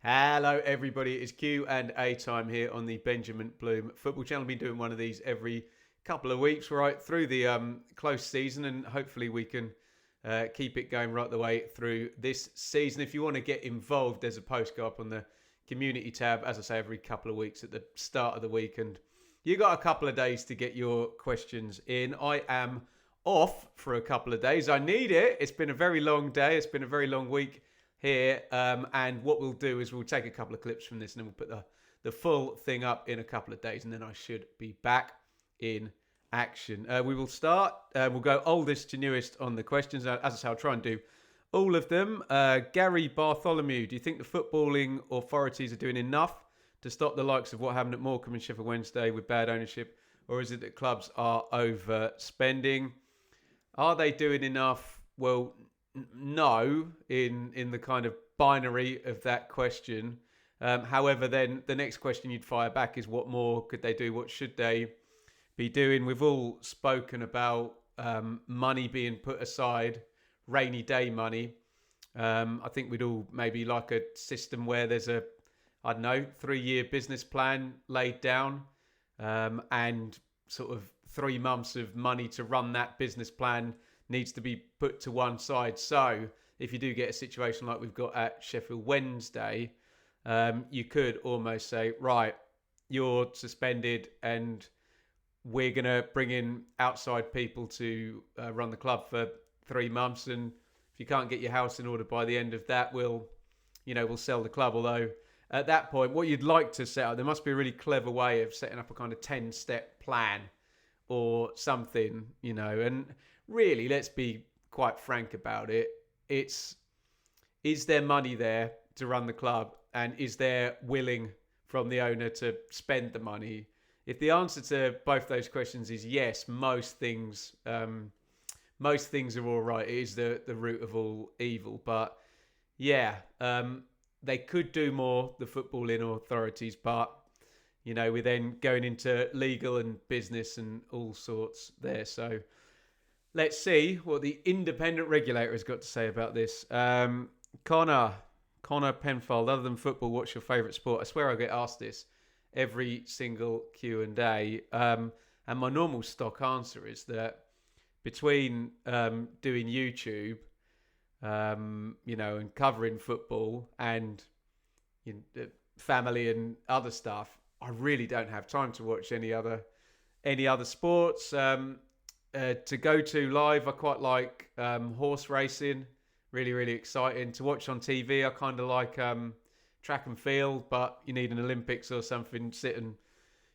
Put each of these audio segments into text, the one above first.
Hello, everybody. It's Q&A time here on the Benjamin Bloom Football Channel. I've been doing one of these every couple of weeks right through the close season, and hopefully we can keep it going right the way through this season. If you want to get involved, there's a post go up on the community tab, as I say, every couple of weeks at the start of the week, and you got a couple of days to get your questions in. I am off for a couple of days. I need it. It's been a very long day. It's been a very long week here, and what we'll do is we'll take a couple of clips from this and then we'll put the full thing up in a couple of days, and then I should be back in action. We will start, we'll go oldest to newest on the questions. As I say, I'll try and do all of them. Gary Bartholomew, do you think the footballing authorities are doing enough to stop the likes of what happened at Morecambe and Sheffield Wednesday with bad ownership, or is it that clubs are overspending? Are they doing enough? Well, no, in the kind of binary of that question. However, then the next question you'd fire back is, what more could they do? What should they be doing? We've all spoken about money being put aside, rainy day money. I think we'd all maybe like a system where there's a, 3-year business plan laid down, and sort of 3 months of money to run that business plan needs to be put to one side. So if you do get a situation like we've got at Sheffield Wednesday, you could almost say, right, you're suspended and we're going to bring in outside people to run the club for 3 months. And if you can't get your house in order by the end of that, we'll sell the club. Although at that point, what you'd like to set up, there must be a really clever way of setting up a kind of 10-step plan or something, and really, let's be quite frank about it. Is there money there to run the club, and is there willing from the owner to spend the money? If the answer to both those questions is yes, most things are all right. It is the root of all evil. But yeah, they could do more, the footballing authorities, but we're then going into legal and business and all sorts there. So let's see what the independent regulator has got to say about this. Connor Penfold, other than football, what's your favourite sport? I swear I get asked this every single Q&A. And my normal stock answer is that between doing YouTube, and covering football and family and other stuff, I really don't have time to watch any other sports. To go to live, I quite like horse racing, really, really exciting. To watch on TV, I kind of like track and field, but you need an Olympics or something, sit and,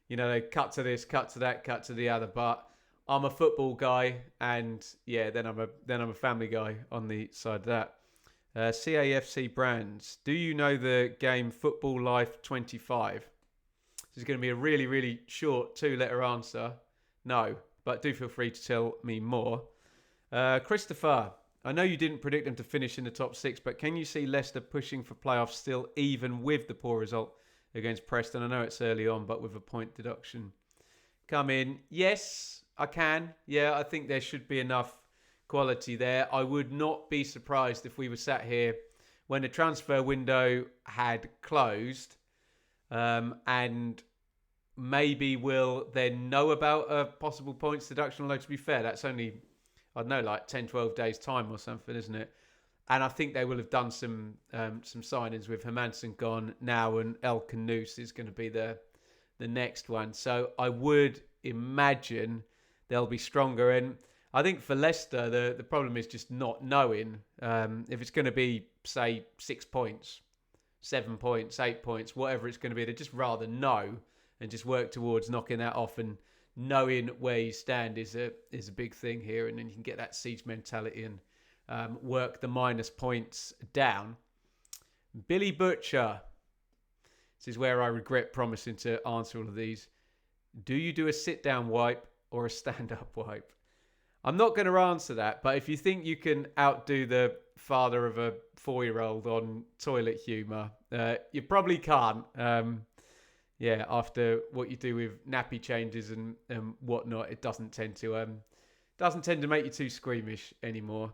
they cut to this, cut to that, cut to the other. But I'm a football guy, and yeah, then I'm a family guy on the side of that. CAFC Brands, do you know the game Football Life 25? This is going to be a really, really short 2-letter answer. No. But do feel free to tell me more. Christopher, I know you didn't predict them to finish in the top 6, but can you see Leicester pushing for playoffs still, even with the poor result against Preston? I know it's early on, but with a point deduction come in. Yes, I can. Yeah, I think there should be enough quality there. I would not be surprised if we were sat here when the transfer window had closed, and maybe we'll then know about a possible points deduction. Although, to be fair, that's only, like 10, 12 days time or something, isn't it? And I think they will have done some signings with Hermansen gone now, and El Canouse is going to be the next one. So I would imagine they'll be stronger. And I think for Leicester, the problem is just not knowing if it's going to be, say, 6 points, 7 points, 8 points, whatever it's going to be. They'd just rather know and just work towards knocking that off, and knowing where you stand is a big thing here. And then you can get that siege mentality and work the minus points down. Billy Butcher, this is where I regret promising to answer all of these. Do you do a sit-down wipe or a stand-up wipe? I'm not going to answer that, but if you think you can outdo the father of a 4-year-old on toilet humour, you probably can't. After what you do with nappy changes and whatnot, it doesn't tend to make you too squeamish anymore.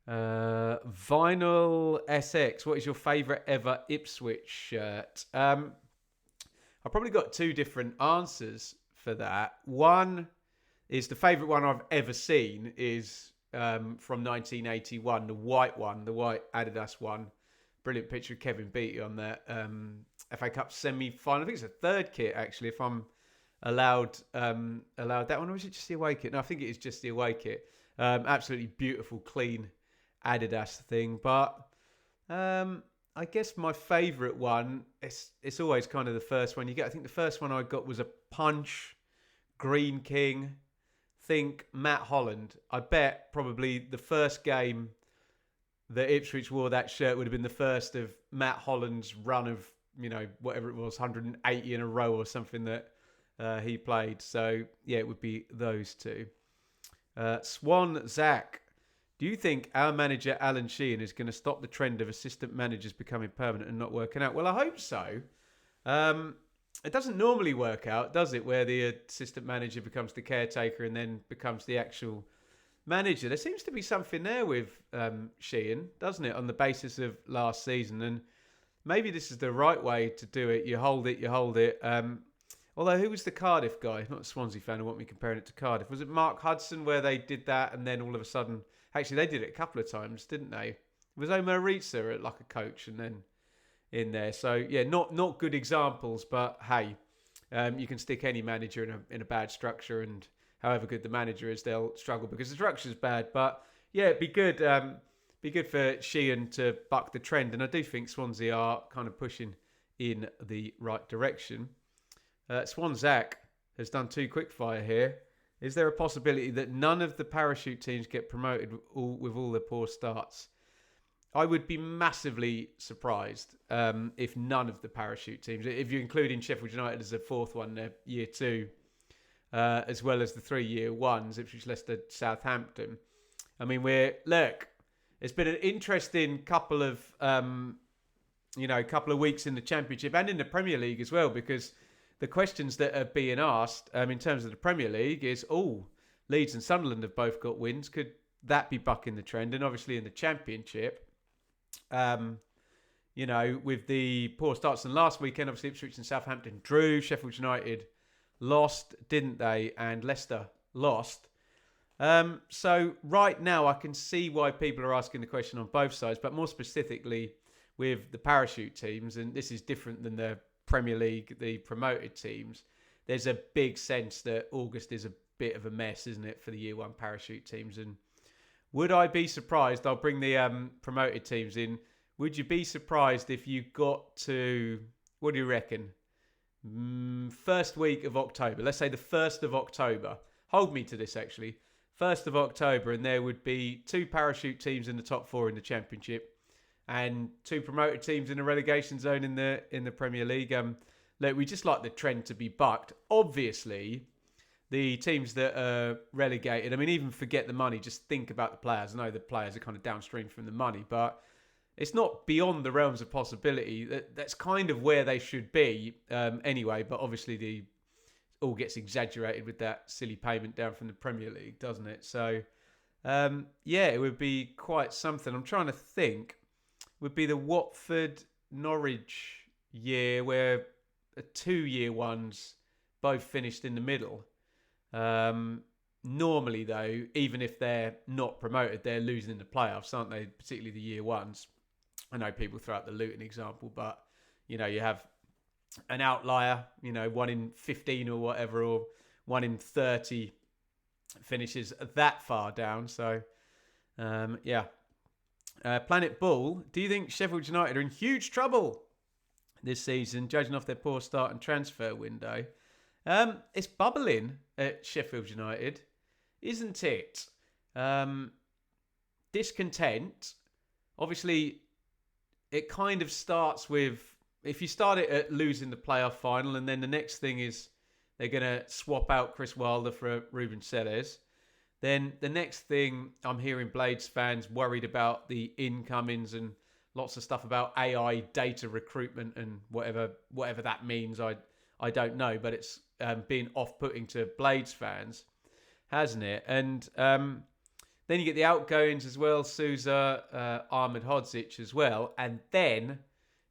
Vinyl SX. What is your favourite ever Ipswich shirt? I've probably got two different answers for that. One is the favourite one I've ever seen is from 1981, the white one, the white Adidas one. Brilliant picture of Kevin Beattie on that FA Cup semi-final. I think it's a third kit actually, if I'm allowed that one, or was it just the away kit? No, I think it is just the away kit. Absolutely beautiful, clean Adidas thing. But I guess my favourite one, it's always kind of the first one you get. I think the first one I got was a Punch Green King. Think Matt Holland. I bet probably the first game that Ipswich wore that shirt would have been the first of Matt Holland's run of, whatever it was, 180 in a row or something that he played. So, yeah, it would be those two. Swan Zach. Do you think our manager, Alan Sheehan, is going to stop the trend of assistant managers becoming permanent and not working out? Well, I hope so. It doesn't normally work out, does it, where the assistant manager becomes the caretaker and then becomes the actual manager. There seems to be something there with Sheehan, doesn't it, on the basis of last season. And maybe this is the right way to do it. You hold it. Although, who was the Cardiff guy? Not a Swansea fan who want me comparing it to Cardiff. Was it Mark Hudson where they did that and then all of a sudden... Actually, they did it a couple of times, didn't they? It was Omer Ritza like a coach and then in there. So, yeah, not good examples, but hey, you can stick any manager in a bad structure, and however good the manager is, they'll struggle because the structure is bad. But, yeah, it'd be good for Sheehan to buck the trend, and I do think Swansea are kind of pushing in the right direction. Swan Zach has done 2 quickfire here. Is there a possibility that none of the parachute teams get promoted with all their poor starts? I would be massively surprised if none of the parachute teams, if you're including Sheffield United as a 4th one, year 2, as well as the 3 year 1s, Ipswich, Leicester, Southampton. I mean, it's been an interesting couple of weeks in the Championship and in the Premier League as well, because the questions that are being asked in terms of the Premier League is, Leeds and Sunderland have both got wins. Could that be bucking the trend? And obviously in the Championship, with the poor starts. And last weekend, obviously Ipswich and Southampton drew. Sheffield United lost, didn't they? And Leicester lost. So right now I can see why people are asking the question on both sides, but more specifically with the parachute teams, and this is different than the Premier League, the promoted teams. There's a big sense that August is a bit of a mess, isn't it, for the year 1 parachute teams? And would I be surprised? I'll bring the promoted teams in. Would you be surprised if you got to, what do you reckon? First week of October. Let's say the 1st of October. Hold me to this, actually. 1st of October, and there would be 2 parachute teams in the top 4 in the Championship and 2 promoted teams in the relegation zone in the Premier League. Look, we just like the trend to be bucked. Obviously, the teams that are relegated, I mean, even forget the money, just think about the players. I know the players are kind of downstream from the money, but it's not beyond the realms of possibility. That's kind of where they should be anyway, but obviously it all gets exaggerated with that silly payment down from the Premier League, doesn't it? So, it would be quite something. I'm trying to think. Would be the Watford-Norwich year where the 2 year 1s both finished in the middle. Normally, though, even if they're not promoted, they're losing in the playoffs, aren't they? Particularly the year 1s. I know people throw out the Luton example, but, you have an outlier, 1 in 15 or whatever, or 1 in 30 finishes that far down. So, Planet Bull, do you think Sheffield United are in huge trouble this season, judging off their poor start and transfer window? It's bubbling at Sheffield United, isn't it? Discontent. Obviously, it kind of starts with, if you start it at losing the playoff final, and then the next thing is they're going to swap out Chris Wilder for Ruben Selles. Then the next thing, I'm hearing Blades fans worried about the incomings and lots of stuff about AI data recruitment and whatever that means. I don't know, but it's been off-putting to Blades fans, hasn't it? And Then you get the outgoings as well, Sousa, Ahmed Hodzic as well. And then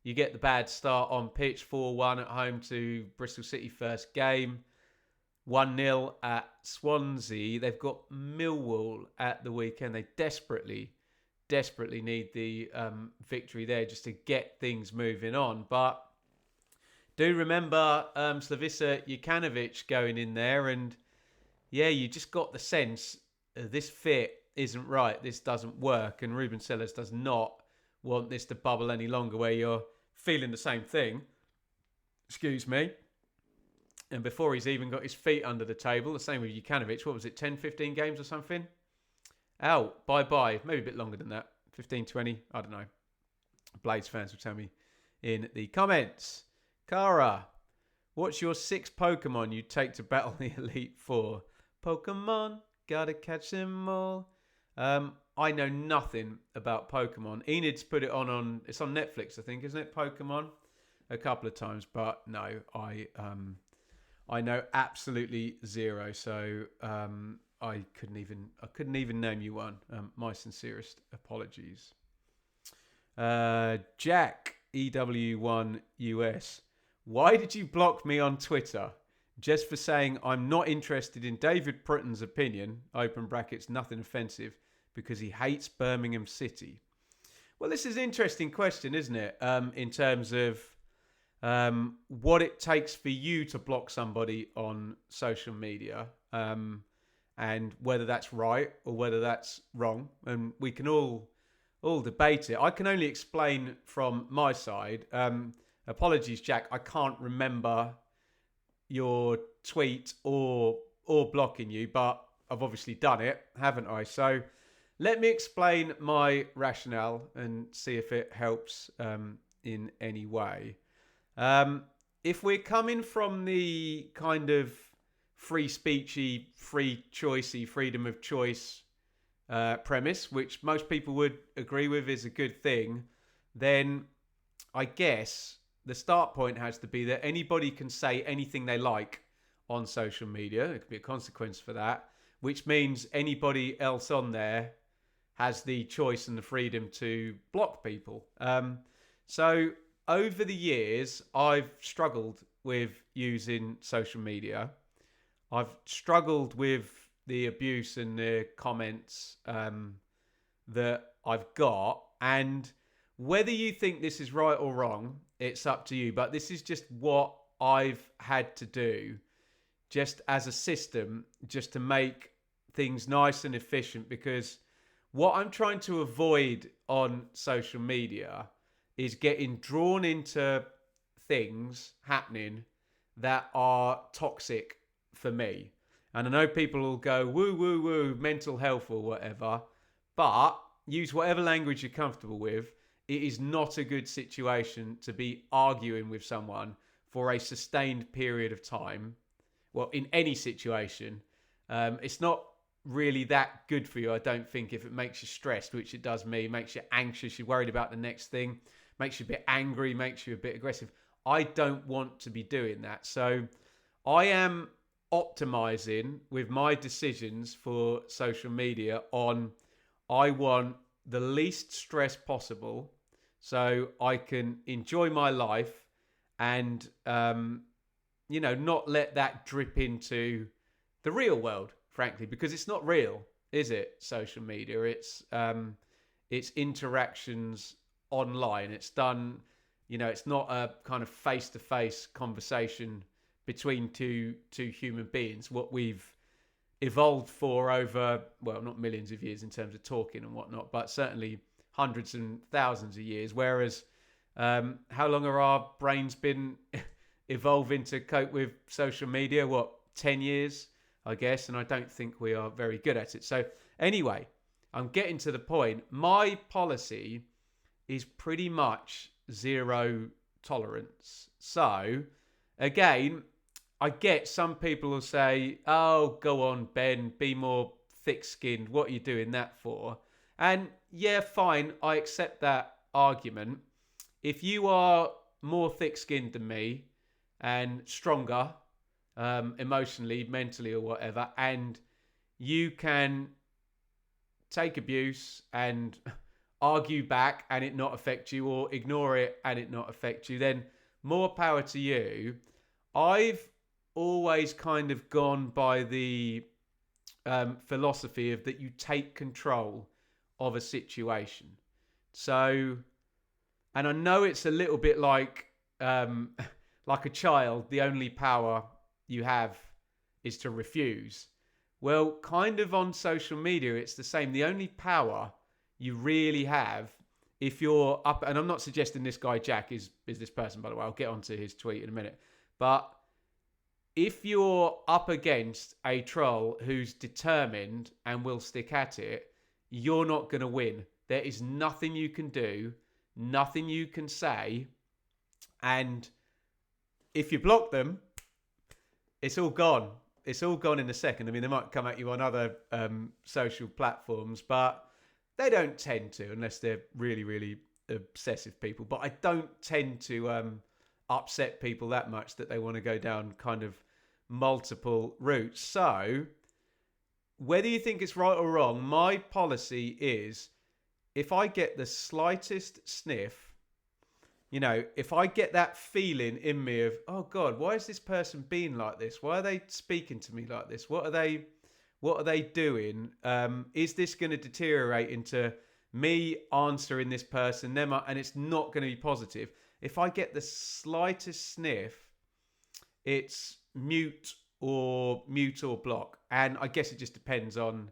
you get the bad start on pitch, 4-1 at home to Bristol City first game. 1-0 at Swansea. They've got Millwall at the weekend. They desperately need the victory there just to get things moving on. But do remember Slavica Jukanovic going in there, and yeah, you just got the sense this fit isn't right. This doesn't work, and Ruben Sellers does not want this to bubble any longer where you're feeling the same thing. Excuse me. And before he's even got his feet under the table, the same with Jukanovic, what was it, 10, 15 games or something? Out, bye-bye, maybe a bit longer than that, 15, 20, I don't know. Blades fans will tell me in the comments. Cara, what's your 6 Pokemon you'd take to battle the Elite Four? Pokemon, gotta catch them all. I know nothing about Pokemon. Enid's put it on, it's on Netflix, I think, isn't it, Pokemon? A couple of times, but no, I know absolutely zero, so I couldn't even name you one. My sincerest apologies. Jack EW1US, why did you block me on Twitter? Just for saying I'm not interested in David Prutton's opinion, open brackets, nothing offensive, because he hates Birmingham City. Well, this is an interesting question, isn't it? In terms of what it takes for you to block somebody on social media, and whether that's right or whether that's wrong. And we can all debate it. I can only explain from my side. Apologies, Jack. I can't remember your tweet or blocking you, but I've obviously done it, haven't I? So let me explain my rationale and see if it helps in any way. If we're coming from the kind of free speechy, free choicey, freedom of choice premise, which most people would agree with is a good thing, then I guess the start point has to be that anybody can say anything they like on social media. There could be a consequence for that, which means anybody else on there has the choice and the freedom to block people. So over the years, I've struggled with using social media. I've struggled with the abuse and the comments that I've got. And whether you think this is right or wrong, it's up to you. But this is just what I've had to do just as a system, just to make things nice and efficient. Because what I'm trying to avoid on social media is getting drawn into things happening that are toxic for me. And I know people will go, woo, woo, woo, mental health or whatever, but use whatever language you're comfortable with. It is not a good situation to be arguing with someone for a sustained period of time. Well, in any situation, it's not really that good for you, I don't think, if it makes you stressed, which it does me, makes you anxious, you're worried about the next thing, makes you a bit angry, makes you a bit aggressive. I don't want to be doing that. So I am optimizing with my decisions for social media on, I want the least stress possible so I can enjoy my life and, not let that drip into the real world, frankly, because it's not real, is it? Social media, it's interactions online. It's done, it's not a kind of face-to-face conversation between two human beings. What we've evolved for over, well, not millions of years in terms of talking and whatnot, but certainly hundreds and thousands of years. Whereas, how long are our brains been evolving to cope with social media? 10 years, I guess. And I don't think we are very good at it. So anyway, I'm getting to the point. My policy is pretty much zero tolerance. So again, I get some people will say, oh, go on, Ben, be more thick-skinned. What are you doing that for? And yeah, fine, I accept that argument. If you are more thick-skinned than me and stronger emotionally, mentally or whatever, and you can take abuse and argue back and it not affect you, or ignore it and it not affect you, then more power to you. I've always kind of gone by the philosophy of that you take control of a situation. So, and I know it's a little bit like a child, the only power you have is to refuse. Well, kind of on social media, it's the same. The only power you really have, if you're up, and I'm not suggesting this guy Jack is this person, by the way. I'll get onto his tweet in a minute. But if you're up against a troll who's determined and will stick at it, you're not going to win. There is nothing you can do, nothing you can say, and if you block them, it's all gone. It's all gone in a second. I mean, they might come at you on other social platforms, but they don't tend to, unless they're really, really obsessive people. But I don't tend to upset people that much that they want to go down kind of multiple routes. So whether you think it's right or wrong, my policy is if I get the slightest sniff, you know, if I get that feeling in me of, oh God, why is this person being like this? Why are they speaking to me like this? What are they doing? Is this going to deteriorate into me answering this person, them, and it's not going to be positive? If I get the slightest sniff, it's mute or block. And I guess it just depends on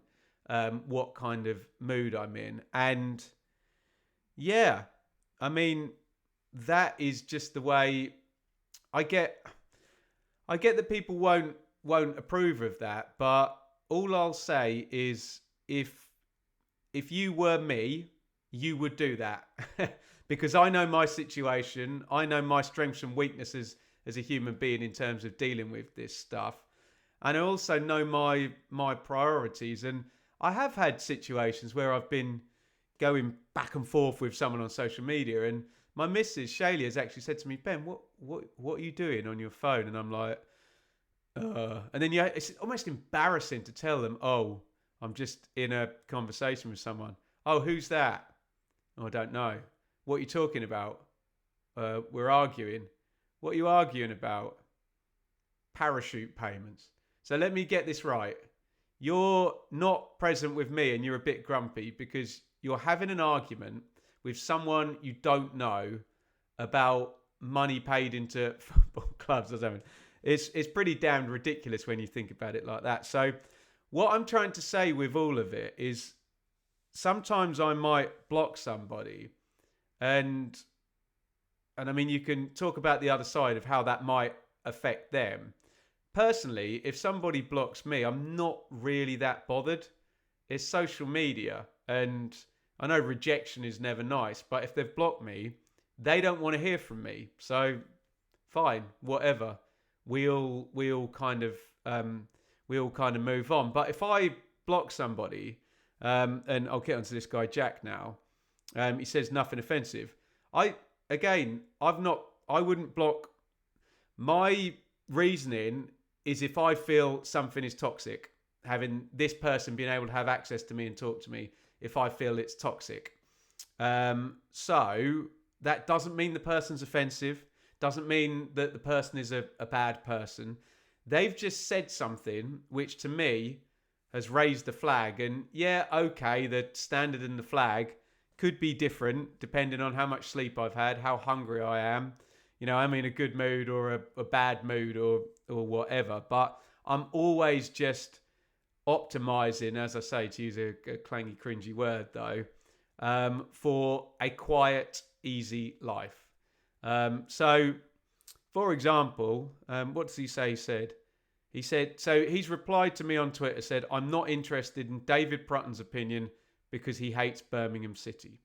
what kind of mood I'm in. And yeah, I mean, that is just the way I get that people won't approve of that, but all I'll say is if you were me, you would do that. Because I know my situation, I know my strengths and weaknesses as a human being in terms of dealing with this stuff. And I also know my priorities, and I have had situations where I've been going back and forth with someone on social media, and my missus, Shaylee, has actually said to me, Ben, what are you doing on your phone? And I'm like, and then it's almost embarrassing to tell them, oh, I'm just in a conversation with someone. Oh, who's that? Oh, I don't know. What are you talking about? We're arguing. What are you arguing about? Parachute payments. So let me get this right. You're not present with me and you're a bit grumpy because you're having an argument with someone you don't know about money paid into football clubs or something. It's pretty damned ridiculous when you think about it like that. So what I'm trying to say with all of it is sometimes I might block somebody, and I mean, you can talk about the other side of how that might affect them. Personally, if somebody blocks me, I'm not really that bothered. It's social media, and I know rejection is never nice, but if they've blocked me, they don't want to hear from me. So fine, whatever. We'll kind of move on. But if I block somebody, and I'll get onto this guy Jack now. He says nothing offensive. I wouldn't block. My reasoning is if I feel something is toxic, having this person being able to have access to me and talk to me, if I feel it's toxic. So that doesn't mean the person's offensive, doesn't mean that the person is a bad person. They've just said something which to me has raised the flag. And yeah, okay, the standard and the flag could be different depending on how much sleep I've had, how hungry I am. You know, I'm in a good mood or a bad mood or whatever. But I'm always just optimizing, as I say, to use a clangy, cringy word though, for a quiet, easy life. So, for example, what does he say he said, so he's replied to me on Twitter, said, I'm not interested in David Prutton's opinion because he hates Birmingham City.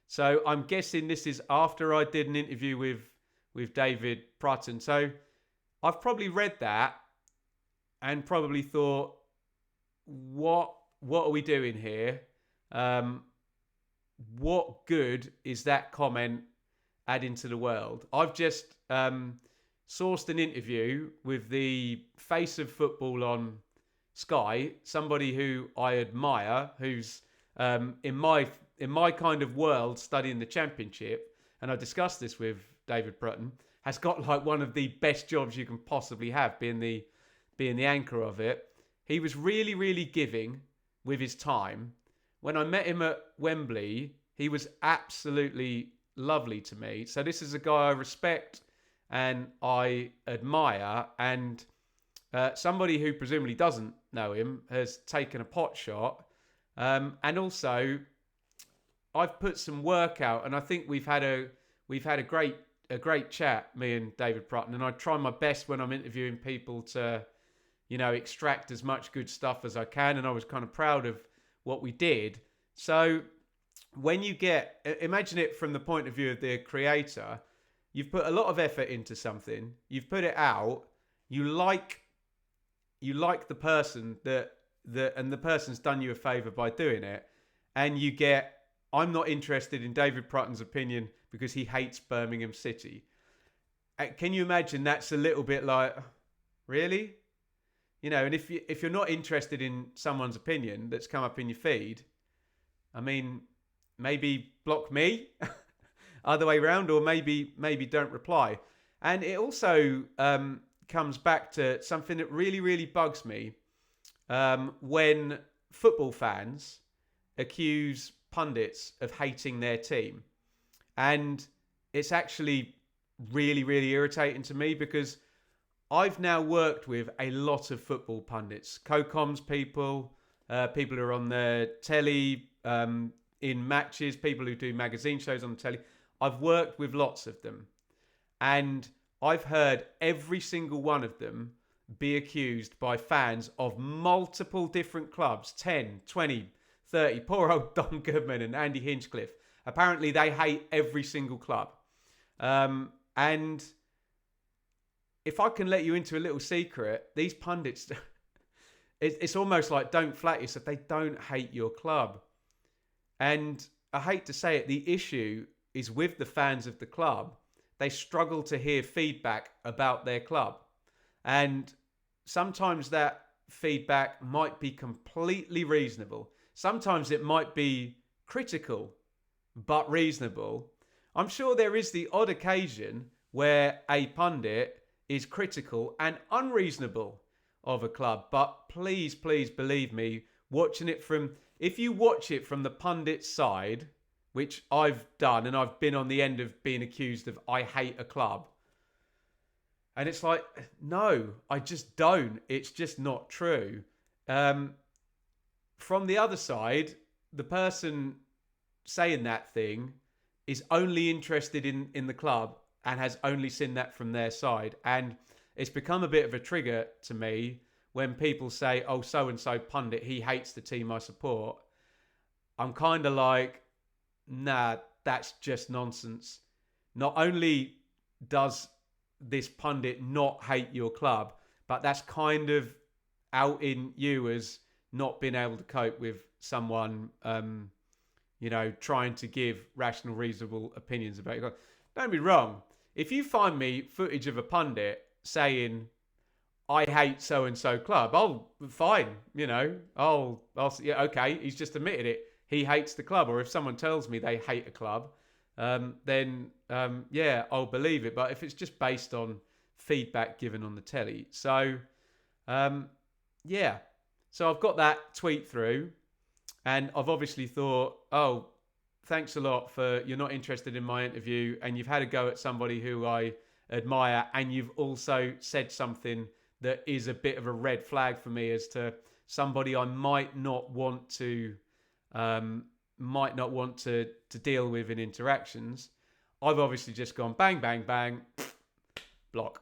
So I'm guessing this is after I did an interview with David Prutton. So I've probably read that and probably thought, what are we doing here? What good is that comment adding to the world? I've just sourced an interview with the face of football on Sky, somebody who I admire, who's In my kind of world, studying the Championship, and I discussed this with David Brutton, has got like one of the best jobs you can possibly have, being the anchor of it. He was really, really giving with his time. When I met him at Wembley, he was absolutely lovely to me. So this is a guy I respect and I admire, and somebody who presumably doesn't know him has taken a pot shot. And also, I've put some work out, and I think we've had a great chat, me and David Brutton. And I try my best when I'm interviewing people to, extract as much good stuff as I can. And I was kind of proud of what we did. So when you imagine it from the point of view of the creator, you've put a lot of effort into something, you've put it out, you like the person and the person's done you a favor by doing it, and you get, I'm not interested in David Brutton's opinion because he hates Birmingham City. Can you imagine that's a little bit like, really? And if you're not interested in someone's opinion that's come up in your feed, I mean, maybe block me, other way around, or maybe don't reply. And it also comes back to something that really, really bugs me when football fans accuse pundits of hating their team. And it's actually really, really irritating to me because I've now worked with a lot of football pundits, co-coms people, people who are on the telly, in matches, people who do magazine shows on the telly. I've worked with lots of them. And I've heard every single one of them be accused by fans of multiple different clubs, 10, 20, 30. Poor old Don Goodman and Andy Hinchcliffe. Apparently they hate every single club. And if I can let you into a little secret, these pundits, it's almost like don't flatter yourself. They don't hate your club. And I hate to say it, the issue is with the fans of the club. They struggle to hear feedback about their club. And sometimes that feedback might be completely reasonable. Sometimes it might be critical, but reasonable. I'm sure there is the odd occasion where a pundit is critical and unreasonable of a club. But please, please believe me, if you watch it from the pundit side, which I've done, and I've been on the end of being accused of I hate a club. And it's like, no, I just don't. It's just not true. From the other side, the person saying that thing is only interested in the club and has only seen that from their side. And it's become a bit of a trigger to me when people say, oh, so-and-so pundit, he hates the team I support. I'm kind of like, nah, that's just nonsense. Not only does this pundit not hate your club, but that's kind of outing you as not being able to cope with someone, trying to give rational, reasonable opinions about your club. Don't be wrong. If you find me footage of a pundit saying, I hate so-and-so club, fine, I'll yeah, okay, he's just admitted it. He hates the club. Or if someone tells me they hate a club, then I'll believe it. But if it's just based on feedback given on the telly. So, So I've got that tweet through, and I've obviously thought, oh, thanks a lot for you're not interested in my interview, and you've had a go at somebody who I admire, and you've also said something that is a bit of a red flag for me as to somebody I might not want to deal with in interactions. I've obviously just gone bang, bang, bang, block.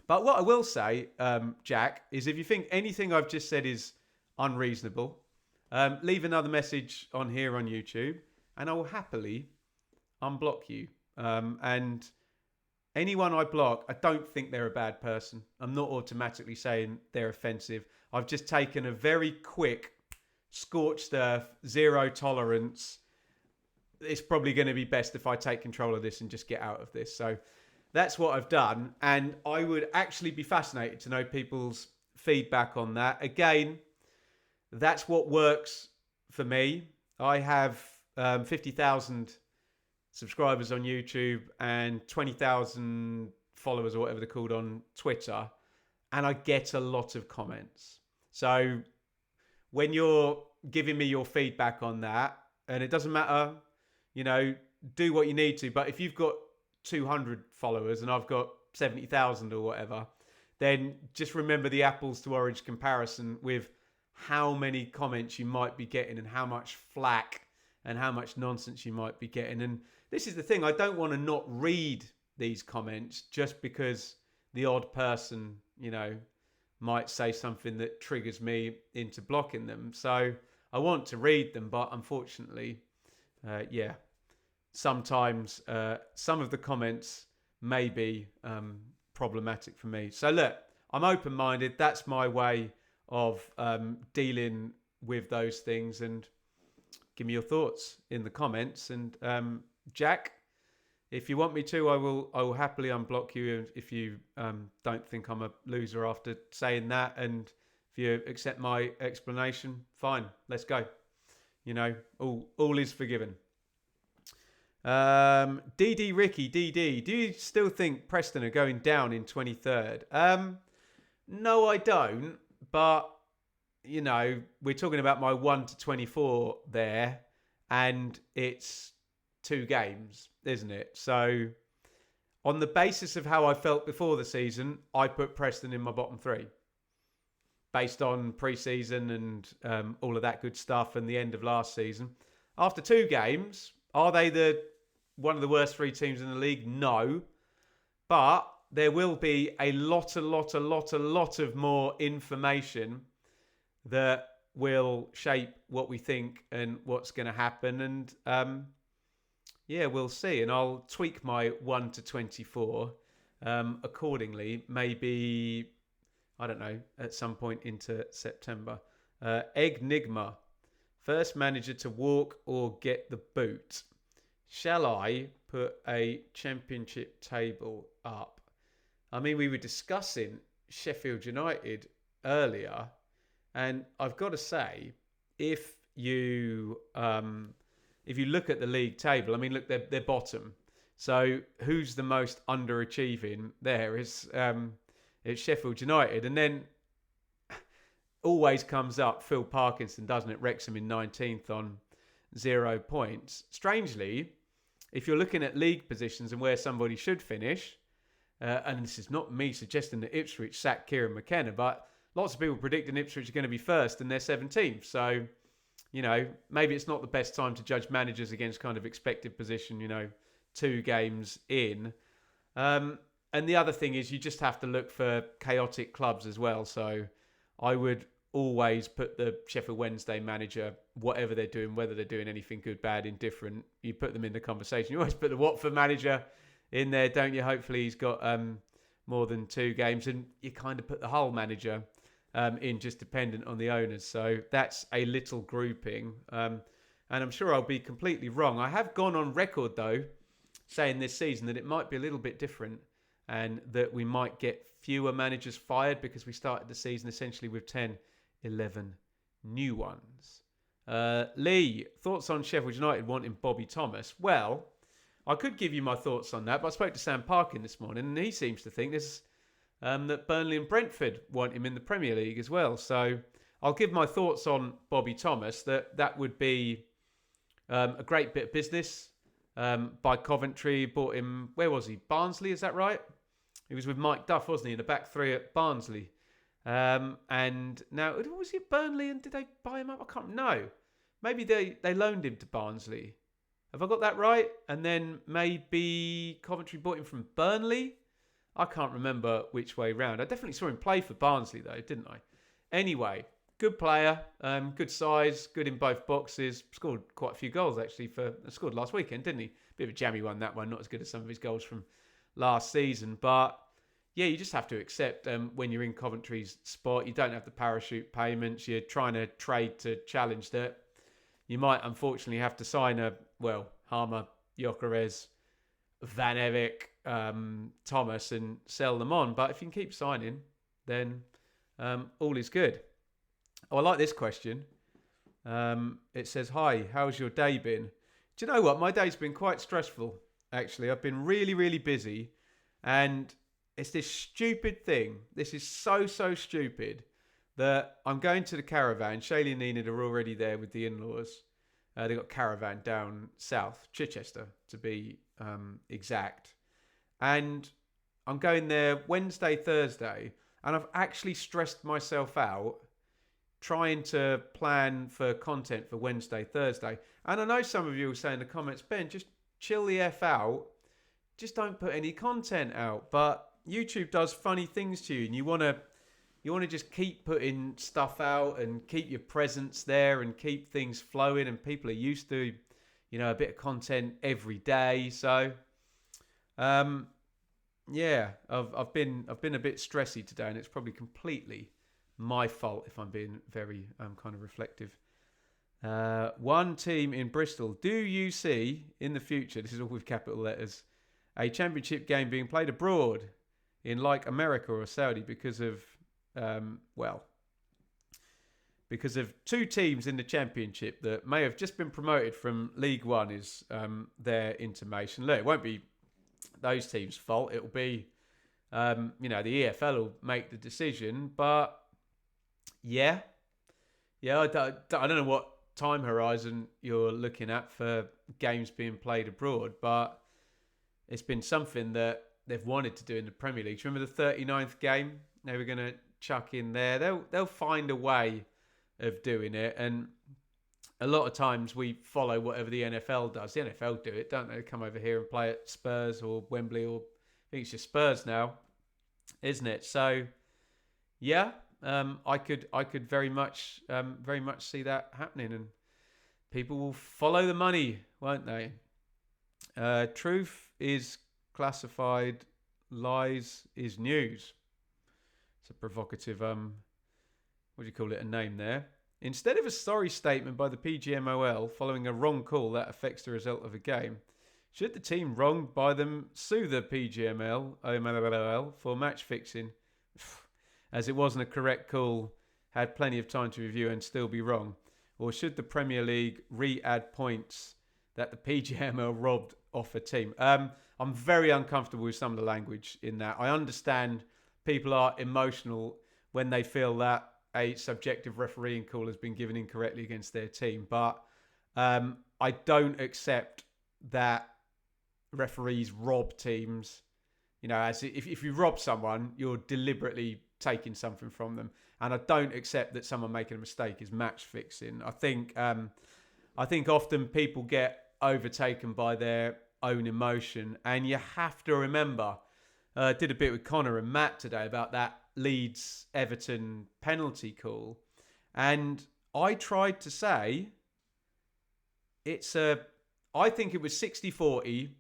But what I will say, Jack, is if you think anything I've just said is unreasonable, leave another message on here on YouTube, and I will happily unblock you. And anyone I block, I don't think they're a bad person. I'm not automatically saying they're offensive. I've just taken a very quick, scorched earth, zero tolerance. It's probably going to be best if I take control of this and just get out of this. So that's what I've done. And I would actually be fascinated to know people's feedback on that. Again, that's what works for me. I have 50,000 subscribers on YouTube and 20,000 followers or whatever they're called on Twitter, and I get a lot of comments. So when you're giving me your feedback on that, and it doesn't matter, you know, do what you need to, but if you've got 200 followers and I've got 70,000 or whatever, then just remember the apples to orange comparison with how many comments you might be getting and how much flack and how much nonsense you might be getting. And this is the thing, I don't want to not read these comments just because the odd person, you know, might say something that triggers me into blocking them. So I want to read them, but unfortunately, sometimes some of the comments may be problematic for me. So look, I'm open-minded. That's my way of dealing with those things. And give me your thoughts in the comments. And Jack, if you want me to, I will happily unblock you if you don't think I'm a loser after saying that. And if you accept my explanation, fine, let's go. You know, all is forgiven. DD Ricky, DD, do you still think Preston are going down in 23rd? No, I don't. But, you know, we're talking about my 1 to 24 there, and it's 2 games, isn't it? So on the basis of how I felt before the season, I put Preston in my bottom 3 based on pre-season and all of that good stuff and the end of last season. After 2 games, are they one of the worst 3 teams in the league? No. But there will be a lot of more information that will shape what we think and what's going to happen. And we'll see. And I'll tweak my 1 to 24 accordingly. Maybe, I don't know, at some point into September. Egnigma. First manager to walk or get the boot. Shall I put a championship table up? I mean, we were discussing Sheffield United earlier, and I've got to say, if you look at the league table, I mean, look, they're bottom. So who's the most underachieving there is it's Sheffield United. And then always comes up Phil Parkinson, doesn't it? Wrexham in 19th on 0 points. Strangely, if you're looking at league positions and where somebody should finish, and this is not me suggesting that Ipswich sacked Kieran McKenna, but lots of people predicting Ipswich are going to be first and they're 17th. So, you know, maybe it's not the best time to judge managers against kind of expected position, you know, 2 games in. And the other thing is you just have to look for chaotic clubs as well. So I would always put the Sheffield Wednesday manager, whatever they're doing, whether they're doing anything good, bad, indifferent, you put them in the conversation. You always put the Watford manager in there, don't you? Hopefully he's got more than 2 games. And you kind of put the Hull manager in, just dependent on the owners. So that's a little grouping. And I'm sure I'll be completely wrong. I have gone on record, though, saying this season that it might be a little bit different and that we might get fewer managers fired because we started the season essentially with 10, 11 new ones. Lee, thoughts on Sheffield United wanting Bobby Thomas? Well, I could give you my thoughts on that, but I spoke to Sam Parkin this morning and he seems to think that Burnley and Brentford want him in the Premier League as well. So I'll give my thoughts on Bobby Thomas, that would be a great bit of business by Coventry. Bought him, where was he? Barnsley, is that right? He was with Mike Duff, wasn't he, in the back 3 at Barnsley. And now, was he at Burnley and did they buy him up? I can't know. Maybe they loaned him to Barnsley. Have I got that right? And then maybe Coventry bought him from Burnley? I can't remember which way round. I definitely saw him play for Barnsley though, didn't I? Anyway, good player, good size, good in both boxes. Scored quite a few goals actually. Scored last weekend, didn't he? Bit of a jammy one, that one. Not as good as some of his goals from last season. But yeah, you just have to accept when you're in Coventry's spot, you don't have the parachute payments. You're trying to trade to challenge that. You might unfortunately have to sign Harmer, Gyökeres, Van Erik, Thomas and sell them on. But if you can keep signing, then all is good. Oh, I like this question. It says, "Hi, how's your day been?" Do you know what? My day's been quite stressful, actually. I've been really, really busy. And it's this stupid thing. This is so stupid that I'm going to the caravan. Shaylee and Enid are already there with the in-laws. They got caravan down south, Chichester to be exact. And I'm going there Wednesday, Thursday, and I've actually stressed myself out trying to plan for content for Wednesday, Thursday. And I know some of you will say in the comments, Ben, just chill the F out. Just don't put any content out. But YouTube does funny things to you, and you want to just keep putting stuff out and keep your presence there and keep things flowing. And people are used to, a bit of content every day. So, yeah, I've been a bit stressy today, and it's probably completely my fault if I'm being very kind of reflective. One team in Bristol. Do you see in the future? This is all with capital letters. A championship game being played abroad in like America or Saudi because of two teams in the championship that may have just been promoted from League One is their intimation. Look, it won't be those teams' fault. It'll be, the EFL will make the decision. But yeah, I don't know what time horizon you're looking at for games being played abroad, but it's been something that they've wanted to do in the Premier League. Remember the 39th game they were going to chuck in there? They'll find a way of doing it. And a lot of times we follow whatever the NFL does. The NFL do it, don't they? They come over here and play at Spurs or Wembley, or I think it's just Spurs now, isn't it? So yeah, I could very much see that happening, and people will follow the money, won't they? Truth is classified, lies is news. It's a provocative, what do you call it, a name there. Instead of a sorry statement by the PGMOL following a wrong call that affects the result of a game, should the team wronged by them sue the PGMOL for match fixing, as it wasn't a correct call, had plenty of time to review and still be wrong? Or should the Premier League re-add points that the PGMOL robbed off a team? I'm very uncomfortable with some of the language in that. I understand people are emotional when they feel that a subjective refereeing call has been given incorrectly against their team. But I don't accept that referees rob teams. As if you rob someone, you're deliberately taking something from them. And I don't accept that someone making a mistake is match fixing. I think often people get overtaken by their own emotion, and you have to remember, I did a bit with Connor and Matt today about that Leeds Everton penalty call, and I tried to say I think it was 60-40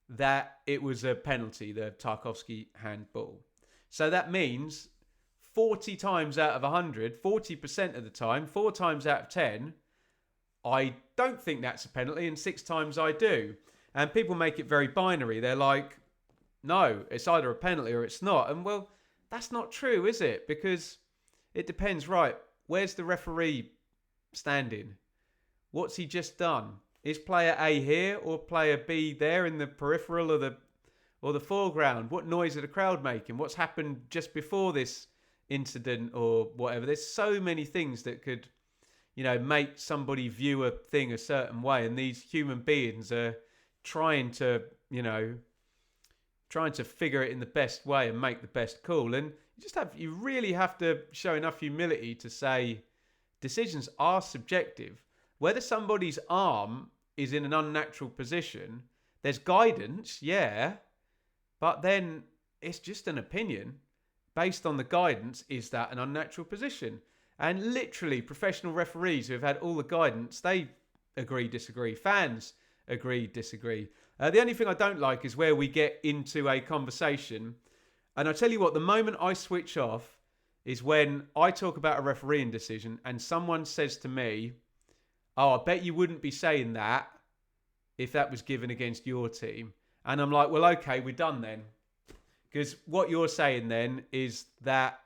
that it was a penalty, the Tarkowski handball. So that means 40 times out of 100, 40% of the time, 4 times out of 10, I don't think that's a penalty, and 6 times I do. And people make it very binary. They're like, no, it's either a penalty or it's not. And well, that's not true, is it? Because it depends, right? Where's the referee standing? What's he just done? Is player A here or player B there in the peripheral or the foreground? What noise are the crowd making? What's happened just before this incident or whatever? There's so many things that could, make somebody view a thing a certain way. And these human beings are trying to figure it in the best way and make the best call. And you really have to show enough humility to say decisions are subjective. Whether somebody's arm is in an unnatural position, there's guidance, yeah, but then it's just an opinion. Based on the guidance, is that an unnatural position? And literally, professional referees who have had all the guidance, they agree, disagree. Fans agree, disagree. The only thing I don't like is where we get into a conversation. And I tell you what, the moment I switch off is when I talk about a refereeing decision and someone says to me, oh, I bet you wouldn't be saying that if that was given against your team. And I'm like, well, okay, we're done then. Because what you're saying then is that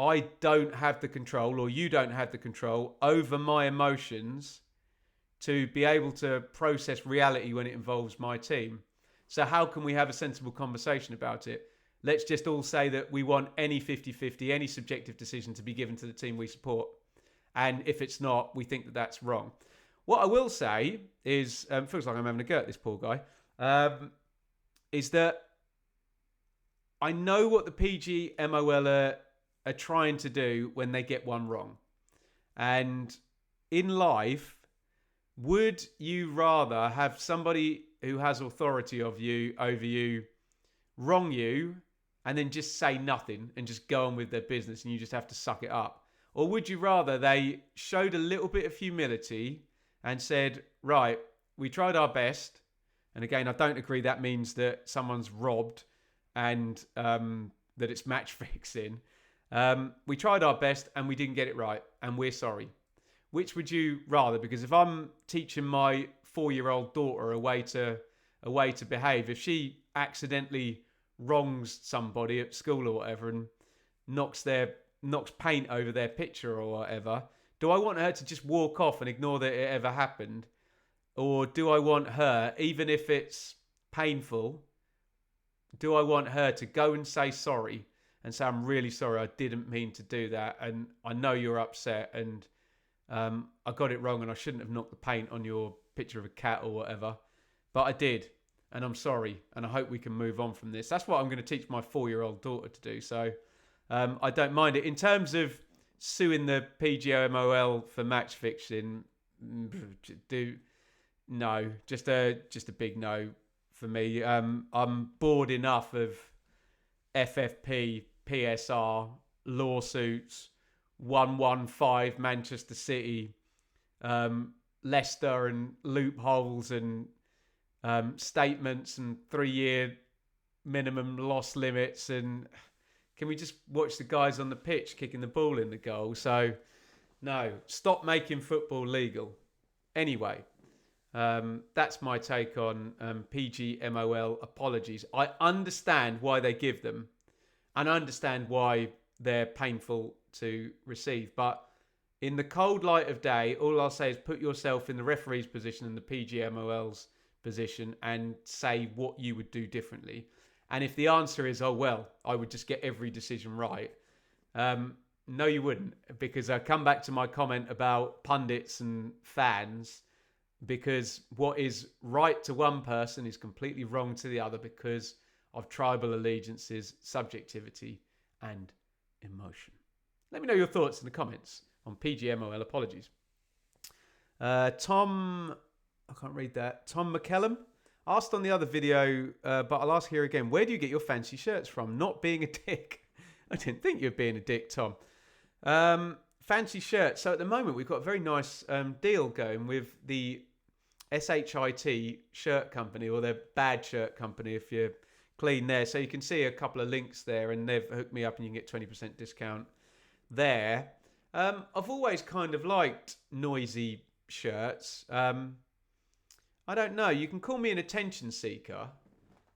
I don't have the control, or you don't have the control over my emotions to be able to process reality when it involves my team. So how can we have a sensible conversation about it? Let's just all say that we want any 50-50, any subjective decision to be given to the team we support. And if it's not, we think that that's wrong. What I will say is, feels like I'm having a go at this poor guy, is that I know what the PGMOL are trying to do when they get one wrong. And in life, would you rather have somebody who has authority over you wrong you and then just say nothing and just go on with their business and you just have to suck it up? Or would you rather they showed a little bit of humility and said, right, we tried our best. And again, I don't agree that means that someone's robbed and that it's match fixing. We tried our best and we didn't get it right and we're sorry. Which would you rather? Because if I'm teaching my 4-year-old daughter a way to behave, if she accidentally wrongs somebody at school or whatever and knocks paint over their picture or whatever, do I want her to just walk off and ignore that it ever happened? Or do I want her, even if it's painful, do I want her to go and say sorry and say, I'm really sorry, I didn't mean to do that, and I know you're upset, and I got it wrong and I shouldn't have knocked the paint on your picture of a cat or whatever, but I did, and I'm sorry, and I hope we can move on from this. That's what I'm going to teach my 4-year-old daughter to do, so I don't mind it. In terms of suing the PGMOL for match fixing, no, just a big no for me. I'm bored enough of FFP, PSR, lawsuits, 115 Manchester City, Leicester, and loopholes and statements and 3-year minimum loss limits, and can we just watch the guys on the pitch kicking the ball in the goal? So no, stop making football legal. Anyway, that's my take on PGMOL apologies. I understand why they give them, and I understand why they're painful to receive. But in the cold light of day, all I'll say is put yourself in the referee's position and the PGMOL's position and say what you would do differently. And if the answer is, oh, well, I would just get every decision right. No, you wouldn't, because I come back to my comment about pundits and fans, because what is right to one person is completely wrong to the other because of tribal allegiances, subjectivity, and emotion. Let me know your thoughts in the comments on PGMOL apologies. Tom, I can't read that. Tom McKellum asked on the other video, but I'll ask here again, where do you get your fancy shirts from? Not being a dick. I didn't think you were being a dick, Tom. Fancy shirts. So at the moment, we've got a very nice deal going with the SHIT shirt company, or their bad shirt company if you're clean there. So you can see a couple of links there, and they've hooked me up and you can get 20% discount there. I've always kind of liked noisy shirts. I don't know. You can call me an attention seeker,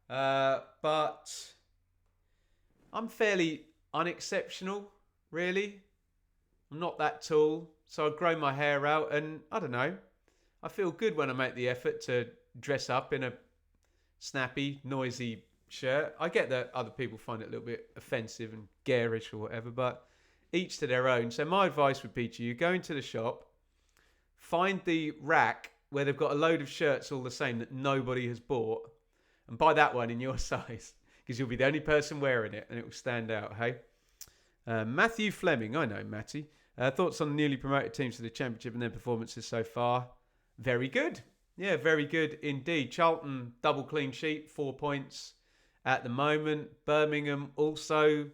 but I'm fairly unexceptional, really. I'm not that tall, so I grow my hair out, and I don't know. I feel good when I make the effort to dress up in a snappy, noisy shirt. I get that other people find it a little bit offensive and garish or whatever, but each to their own. So my advice would be to you, go into the shop, find the rack where they've got a load of shirts all the same that nobody has bought, and buy that one in your size, because you'll be the only person wearing it and it will stand out, hey? Matthew Fleming, I know Matty. Thoughts on the newly promoted teams to the Championship and their performances so far? Very good. Yeah, very good indeed. Charlton, double clean sheet, 4 points at the moment. Birmingham also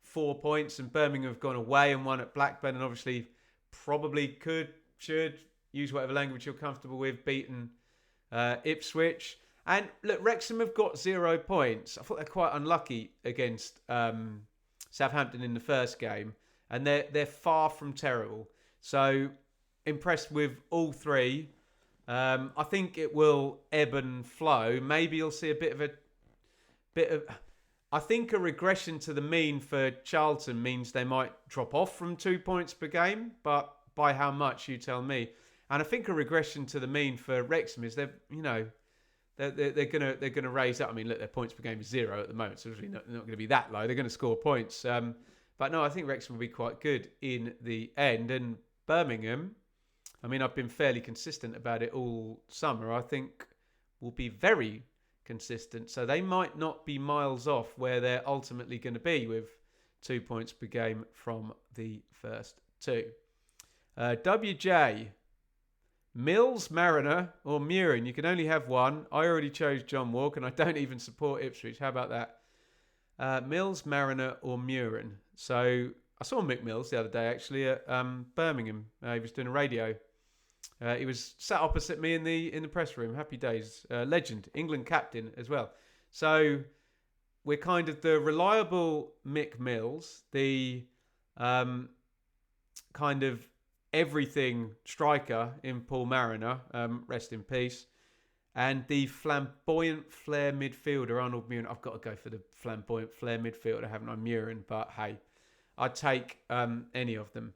4 points, and Birmingham have gone away and won at Blackburn, and obviously probably should use whatever language you're comfortable with, beaten Ipswich. And look, Wrexham have got 0 points. I thought they're quite unlucky against Southampton in the first game, and they're far from terrible. So impressed with all three. I think it will ebb and flow. Maybe you'll see a bit of I think a regression to the mean for Charlton means they might drop off from 2 points per game, but by how much, you tell me. And I think a regression to the mean for Wrexham is they're gonna raise up. I mean, look, their points per game is 0 at the moment, so it's really not going to be that low. They're going to score points, but no, I think Wrexham will be quite good in the end. And Birmingham, I mean, I've been fairly consistent about it all summer. I think will be very consistent, so they might not be miles off where they're ultimately going to be with 2 points per game from the first two. WJ. Mills, Mariner, or Murin. You can only have one. I already chose John Walk, and I don't even support Ipswich. How about that? Mills, Mariner, or Murin. So I saw Mick Mills the other day, actually, at Birmingham. He was doing a radio. He was sat opposite me in the press room. Happy days. Legend, England captain as well. So we're kind of the reliable Mick Mills, the kind of everything striker in Paul Mariner, rest in peace, and the flamboyant flair midfielder Arnold Murin. I've got to go for the flamboyant flair midfielder, haven't I, Murin? But hey, I'd take any of them.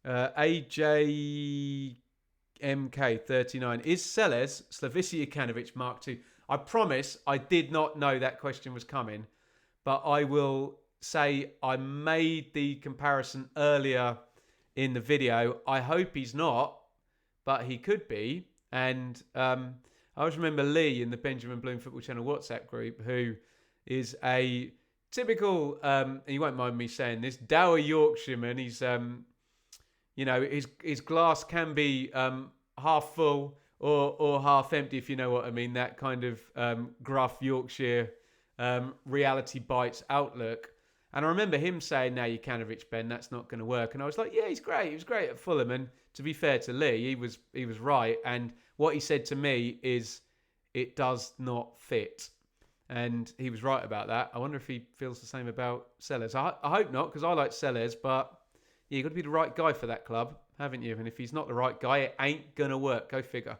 AJMK39. Is Seles Slavicia Jokanovic Mark II? I promise I did not know that question was coming, but I will say I made the comparison earlier in the video. I hope he's not, but he could be. And I always remember Lee in the Benjamin Bloom Football Channel WhatsApp group, who is a typical, and you won't mind me saying this, dour Yorkshireman. He's, his glass can be half full or half empty, if you know what I mean. That kind of gruff Yorkshire reality bites outlook. And I remember him saying, "No, Jokanovic, Ben, that's not going to work." And I was like, "Yeah, he's great. He was great at Fulham." And to be fair to Lee, he was right. And what he said to me is, "It does not fit." And he was right about that. I wonder if he feels the same about Sellers. I hope not, because I like Sellers. But yeah, you've got to be the right guy for that club, haven't you? And if he's not the right guy, it ain't going to work. Go figure.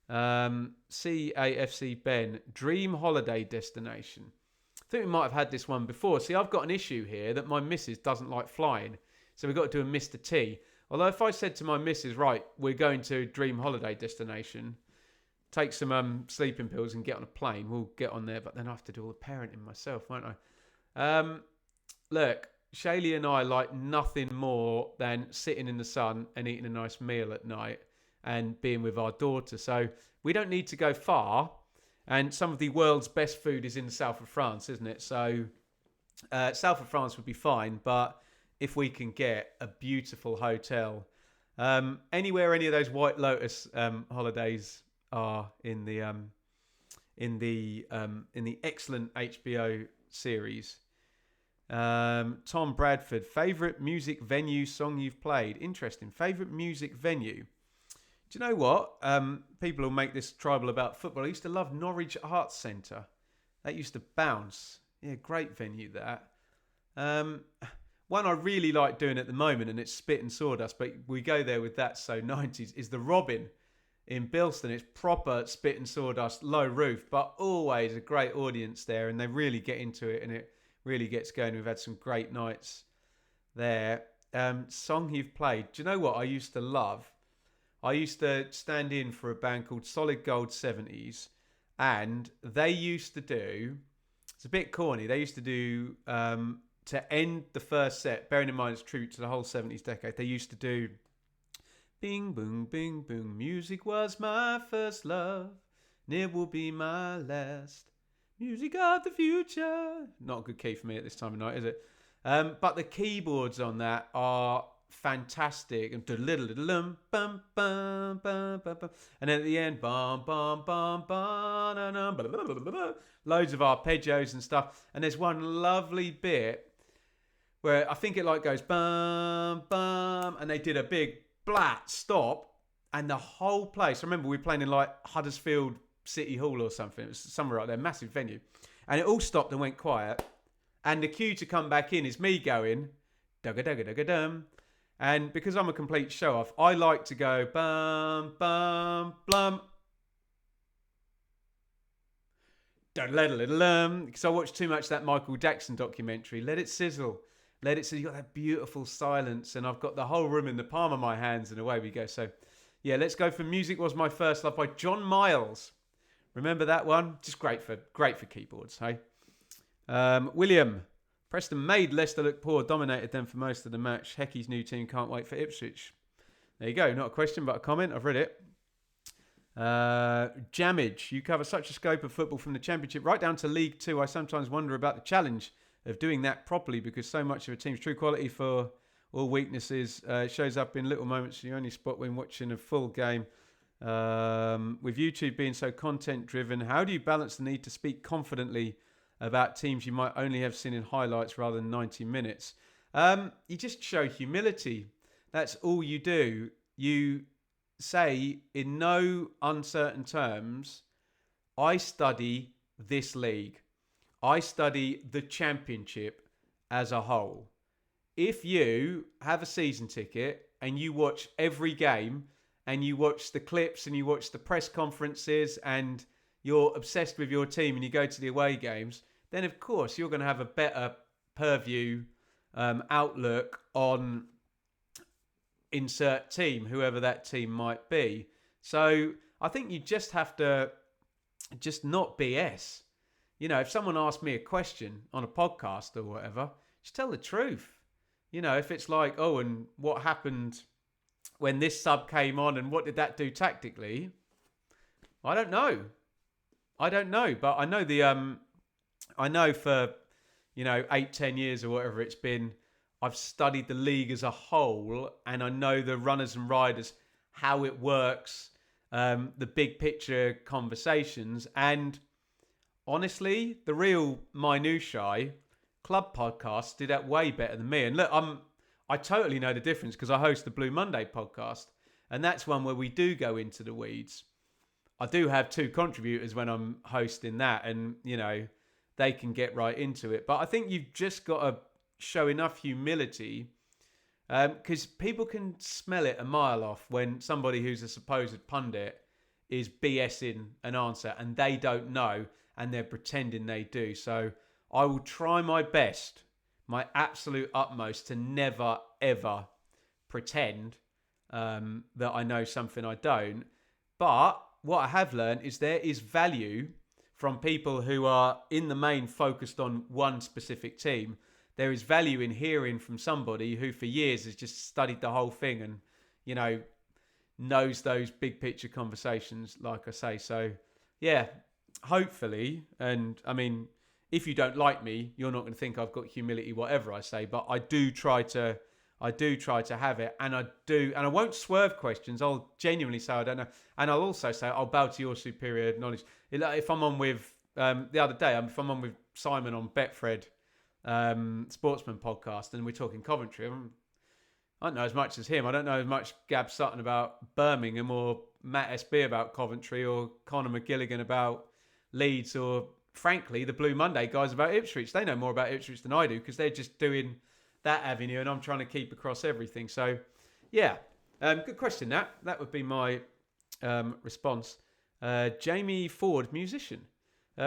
CAFC Ben, dream holiday destination. I think we might have had this one before. See, I've got an issue here that my missus doesn't like flying. So we've got to do a Mr. T. Although if I said to my missus, right, we're going to a dream holiday destination, take some sleeping pills and get on a plane, we'll get on there. But then I have to do all the parenting myself, won't I? Look, Shaylee and I like nothing more than sitting in the sun and eating a nice meal at night and being with our daughter. So we don't need to go far. And some of the world's best food is in the south of France, isn't it? So south of France would be fine. But if we can get a beautiful hotel, anywhere any of those White Lotus holidays are in the excellent HBO series. Tom Bradford, favourite music venue song you've played? Interesting. Favourite music venue? Do you know what? People will make this tribal about football. I used to love Norwich Arts Centre. That used to bounce. Yeah, great venue that. One I really like doing at the moment, and it's Spit and Sawdust, but we go there with that so 90s, is the Robin in Bilston. It's proper Spit and Sawdust, low roof, but always a great audience there, and they really get into it, and it really gets going. We've had some great nights there. Song you've played. Do you know what I used to love? I used to stand in for a band called Solid Gold 70s, and they used to do, it's a bit corny, they used to do, to end the first set, bearing in mind it's tribute to the whole 70s decade, they used to do, bing, boom, bing, boom, music was my first love, and it will be my last, music of the future. Not a good key for me at this time of night, is it? But the keyboards on that are fantastic, and then at the end, loads of arpeggios and stuff. And there's one lovely bit where I think it like goes bum bum, and they did a big blat stop, and the whole place. I remember we were playing in like Huddersfield City Hall or something. It was somewhere right there, massive venue, and it all stopped and went quiet. And the cue to come back in is me going dugga dugga dugga dum. And because I'm a complete show-off, I like to go bum, bum, blum. Because I watched too much of that Michael Jackson documentary. Let it sizzle. Let it sizzle. You got that beautiful silence, and I've got the whole room in the palm of my hands, and away we go. So, yeah, let's go for Music Was My First Love by John Miles. Remember that one? Just great for keyboards, hey? William, Preston made Leicester look poor, dominated them for most of the match. Hecky's new team can't wait for Ipswich. There you go. Not a question, but a comment. I've read it. Jamage, you cover such a scope of football from the Championship right down to League Two. I sometimes wonder about the challenge of doing that properly because so much of a team's true quality for all weaknesses shows up in little moments you only spot when watching a full game. With YouTube being so content driven, how do you balance the need to speak confidently about teams you might only have seen in highlights rather than 90 minutes? You just show humility. That's all you do. You say in no uncertain terms, I study this league. I study the Championship as a whole. If you have a season ticket and you watch every game and you watch the clips and you watch the press conferences and you're obsessed with your team and you go to the away games, then of course you're going to have a better purview outlook on insert team, whoever that team might be. So I think you just have to just not BS. You know, if someone asks me a question on a podcast or whatever, just tell the truth. You know, if it's like, oh, and what happened when this sub came on and what did that do tactically? I don't know. But I know I know for, 8-10 years or whatever it's been, I've studied the league as a whole and I know the runners and riders, how it works, the big picture conversations. And honestly, the real minutiae, club podcasts did that way better than me. And look, I totally know the difference because I host the Blue Monday podcast. And that's one where we do go into the weeds. I do have two contributors when I'm hosting that and, they can get right into it. But I think you've just got to show enough humility because people can smell it a mile off when somebody who's a supposed pundit is BSing an answer and they don't know and they're pretending they do. So I will try my best, my absolute utmost to never, ever pretend that I know something I don't. But what I have learned is there is value from people who are in the main focused on one specific team. There is value in hearing from somebody who for years has just studied the whole thing and, knows those big picture conversations, like I say. So, yeah, hopefully, and I mean, if you don't like me, you're not going to think I've got humility, whatever I say, but I do try to have it, and I won't swerve questions. I'll genuinely say I don't know, and I'll also say I'll bow to your superior knowledge. If I'm on with the other day, if I'm on with Simon on Betfred Sportsman podcast, and we're talking Coventry, I don't know as much as him. I don't know as much Gab Sutton about Birmingham or Matt SB about Coventry or Conor McGilligan about Leeds or, frankly, the Blue Monday guys about Ipswich. They know more about Ipswich than I do because they're just doing that avenue and I'm trying to keep across everything. So, yeah, good question, that. That would be my response. Jamie Ford, musician.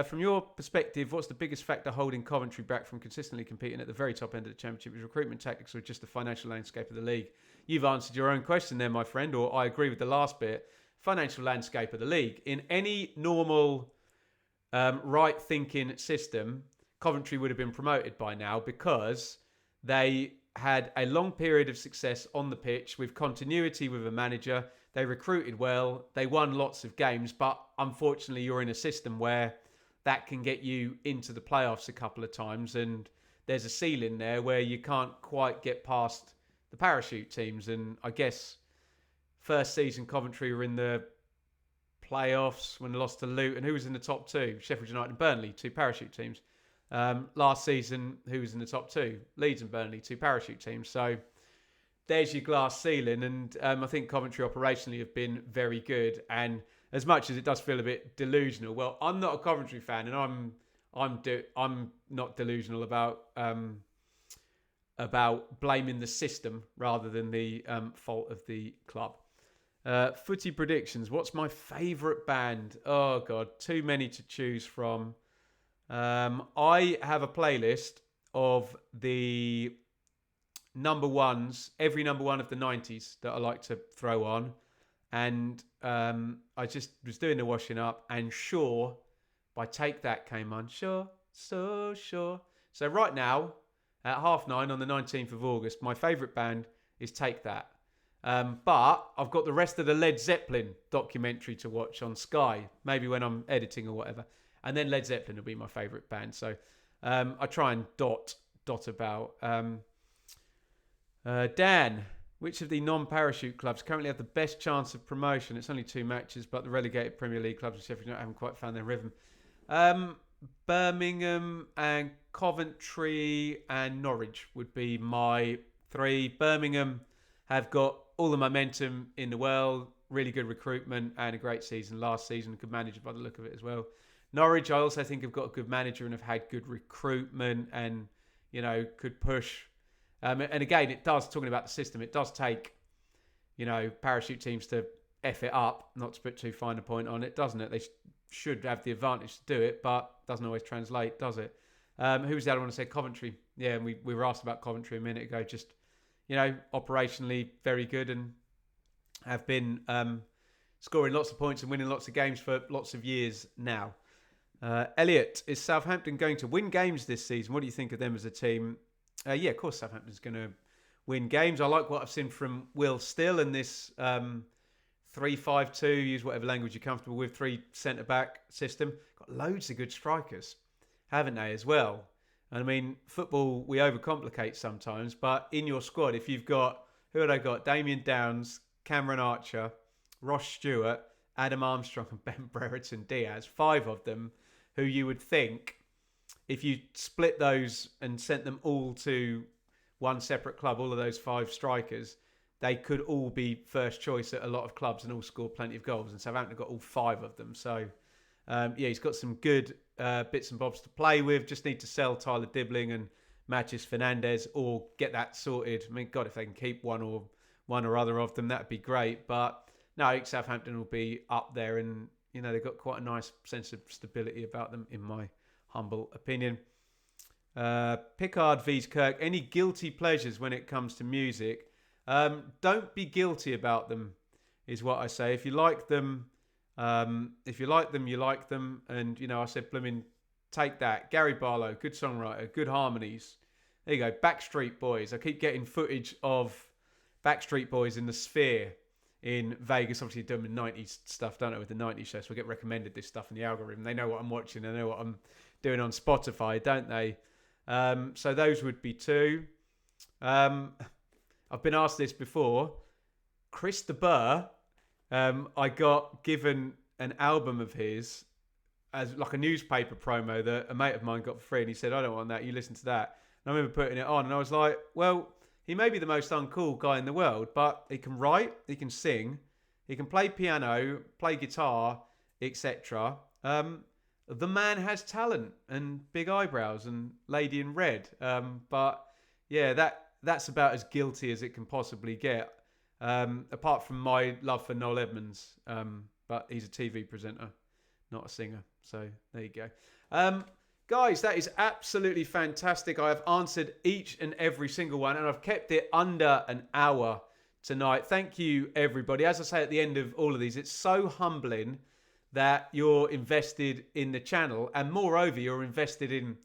From your perspective, what's the biggest factor holding Coventry back from consistently competing at the very top end of the Championship? Is recruitment tactics or just the financial landscape of the league? You've answered your own question there, my friend, or I agree with the last bit. Financial landscape of the league. In any normal, right-thinking system, Coventry would have been promoted by now because they had a long period of success on the pitch with continuity with a manager. They recruited well. They won lots of games, but unfortunately, you're in a system where that can get you into the playoffs a couple of times, and there's a ceiling there where you can't quite get past the parachute teams. And I guess first season Coventry were in the playoffs when they lost to Luton. Who was in the top two? Sheffield United and Burnley, two parachute teams. Last season, who was in the top two? Leeds and Burnley, two parachute teams. So there's your glass ceiling, and I think Coventry operationally have been very good. And as much as it does feel a bit delusional, well, I'm not a Coventry fan, and I'm not delusional about blaming the system rather than the fault of the club. Footy predictions. What's my favourite band? Oh God, too many to choose from. I have a playlist of the number ones, every number one of the 90s that I like to throw on. And I just was doing the washing up, and Sure by Take That came on. Sure, so sure. So right now, at 9:30 on the 19th of August, my favourite band is Take That. But I've got the rest of the Led Zeppelin documentary to watch on Sky, maybe when I'm editing or whatever. And then Led Zeppelin will be my favourite band. So I try and dot about. Dan, which of the non-parachute clubs currently have the best chance of promotion? It's only 2 matches, but the relegated Premier League clubs in Sheffield United haven't quite found their rhythm. Birmingham and Coventry and Norwich would be my 3. Birmingham have got all the momentum in the world, really good recruitment and a great season last season, good manager by the look of it as well. Norwich, I also think have got a good manager and have had good recruitment and, could push. And again, it does, talking about the system, it does take, parachute teams to F it up, not to put too fine a point on it, doesn't it? They should have the advantage to do it, but doesn't always translate, does it? Who was the other one to say? Coventry. Yeah, and we were asked about Coventry a minute ago. Just, operationally very good and have been scoring lots of points and winning lots of games for lots of years now. Elliot, is Southampton going to win games this season? What do you think of them as a team? Yeah, of course Southampton's going to win games. I like what I've seen from Will Still in this 3-5-2, use whatever language you're comfortable with, 3 centre-back system. Got loads of good strikers, haven't they, as well? And I mean, football, we overcomplicate sometimes, but in your squad, if you've got, who have they got? Damien Downs, Cameron Archer, Ross Stewart, Adam Armstrong and Ben Brereton Diaz, 5 of them, who you would think, if you split those and sent them all to one separate club, all of those 5 strikers, they could all be first choice at a lot of clubs and all score plenty of goals. And Southampton got all 5 of them. So, he's got some good bits and bobs to play with. Just need to sell Tyler Dibbling and Matches Fernandez or get that sorted. I mean, God, if they can keep one or other of them, that'd be great. But no, Southampton will be up there, and they've got quite a nice sense of stability about them, in my humble opinion. Pickard vs Kirk. Any guilty pleasures when it comes to music? Don't be guilty about them, is what I say. If you like them, you like them. And I said, blooming, Take That. Gary Barlow, good songwriter, good harmonies. There you go. Backstreet Boys. I keep getting footage of Backstreet Boys in the Sphere in Vegas. Obviously, doing the 90s stuff, don't know, with the 90s show. So I get recommended this stuff in the algorithm. They know what I'm watching. They know what I'm doing on Spotify, don't they? So those would be 2. I've been asked this before. Chris de Burgh, I got given an album of his as like a newspaper promo that a mate of mine got for free, and he said, I don't want that, you listen to that. And I remember putting it on, and I was like, well, he may be the most uncool guy in the world, but he can write, he can sing, he can play piano, play guitar, etc. The man has talent and big eyebrows and lady in red. But yeah, that's about as guilty as it can possibly get. Apart from my love for Noel Edmonds. But he's a TV presenter, not a singer. So there you go. Guys, that is absolutely fantastic. I have answered each and every single one, and I've kept it under an hour tonight. Thank you, everybody. As I say at the end of all of these, it's so humbling that you're invested in the channel, and moreover, you're invested in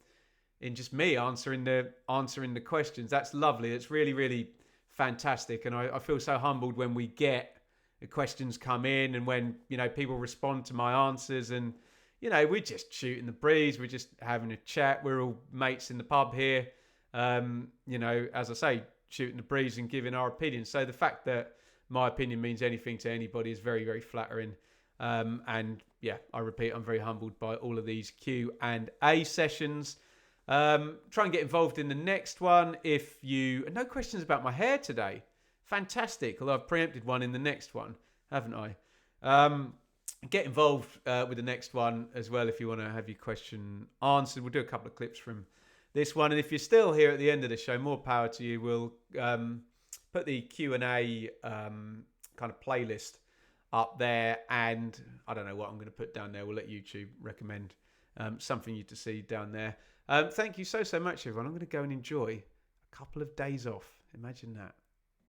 just me answering the questions. That's lovely. It's really, really fantastic, and I feel so humbled when we get the questions come in, and when people respond to my answers, and we're just shooting the breeze. We're just having a chat. We're all mates in the pub here. As I say, shooting the breeze and giving our opinions. So the fact that my opinion means anything to anybody is very, very flattering. And yeah, I repeat, I'm very humbled by all of these Q&A sessions. Try and get involved in the next one. No questions about my hair today. Fantastic. Although I've preempted one in the next one, haven't I? Get involved with the next one as well if you want to have your question answered. We'll do a couple of clips from this one. And if you're still here at the end of the show, more power to you. We'll put the Q&A kind of playlist up there. And I don't know what I'm going to put down there. We'll let YouTube recommend Something you to see down there. Thank you so much, everyone. I'm going to go and enjoy a couple of days off. Imagine that.